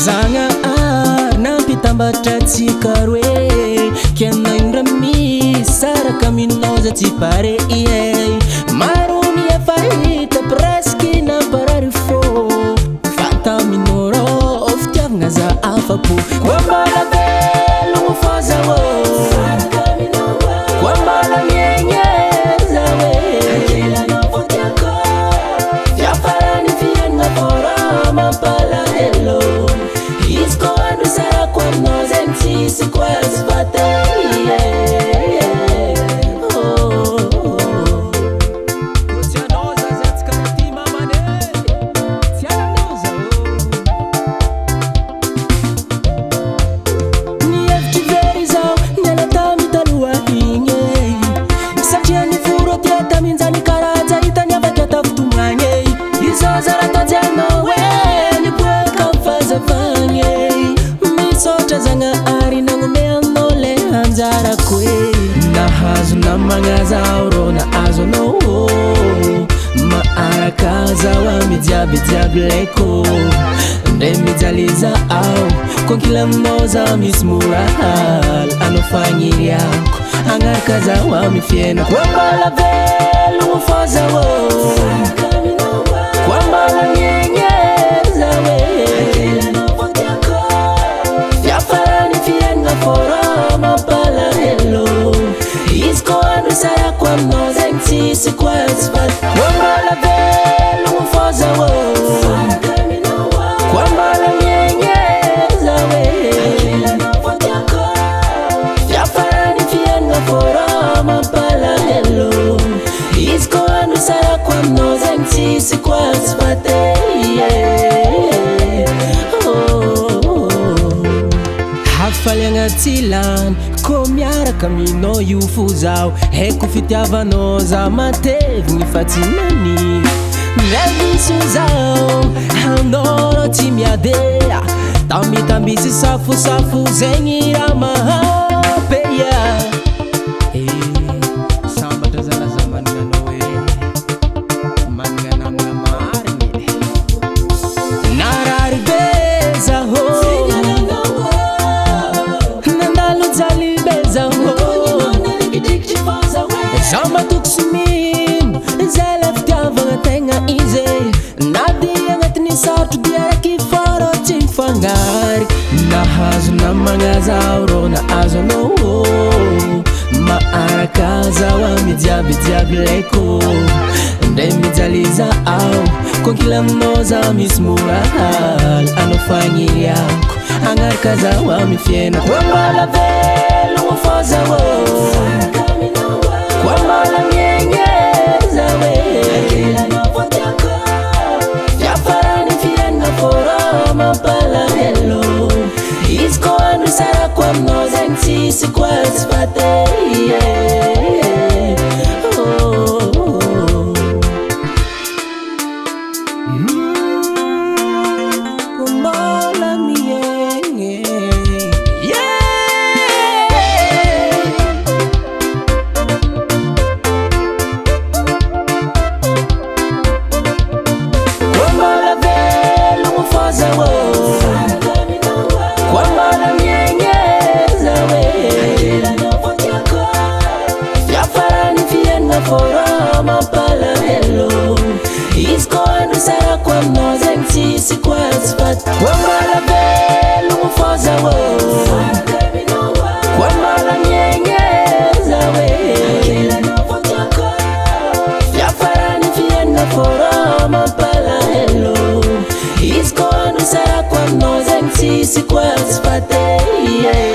Zangaar nampitambatra tsika roe Kianaindra misaraka minoza tsy pare iay Maro ny efa hita presque namparary fô Fataminoro fitiavagna za afapo Koa mbala velogno fô zaho Koa mbala miegny zaho Ankelanao fô tiako Fiafarany fiainagna fôra mampalahelo Izy koa andro sarako aminao zegny tsisy koa azo fatay Nahazo namagna zaho rô nahazo anao Maaraka zaho amy jiaby laiko Ndre mijaly zaho Koa kila aminao zaho misy moraly Anao fagniriako Agnaraka zaho amy fiainako Koa mbala velogno fô zaho Koa mbala miegny zaho Ankelanao fô tiako Fiafarany fiainagna fôra mampalahelo Izy koa andro sarako aminao zegny tsisy koa azo fatay Koa mbala velogno fô zaho Koa mbala miegny zaho Ankelanao fô tiako Fiafarany fiainagna fôra mampalahelo Izy koa andro sarako aminao zegny tsisy koa azo fatay Hafaly agnaty lany Koa miaraka aminao io fo zaho Haiko fitiavanao za matevigny fa tsy maniry Mireviso zaho Aminao tsy miadea Tambitambisy safosafo zegny raha mahapeya Sambatra zalaza magnanao Magnana amina marigny Narary be zaho Zaho matoky sy mino Zay le fitiavagna tegna izy Na dia agnatin'ny sarotro dia raiky fôrô tsy mifagnary Nahazo namagna zaho rô nahazo anao Maaraka zaho amy jiaby laiko Ndre mijaly zaho Koa kila aminao zaho misy moraly Anao fagniriako Agnaraka zaho amy fiainako Koa mbala velogno fô zaho Koa mbala miegny zaho Ankelanao fô tiako Fiafarany fiainagna fôra mampalahelo Izy koa andro sarako aminao zegny tsisy koa azo fatay Koa mbala miegny Koa mbala miegny zaho Ankelanao fô tiako Fiafarany fiainagna fôra mampalahelo Izy koa andro sarako aminao zegny tsisy koa azo fatay Koa mbala velogno fô zaho Koa mbala miegny zaho Ankelanao fô tiako Fiafarany fiainagna fôra mampalahelo Izy koa andro sarako aminao zegny tsisy koa azo fatay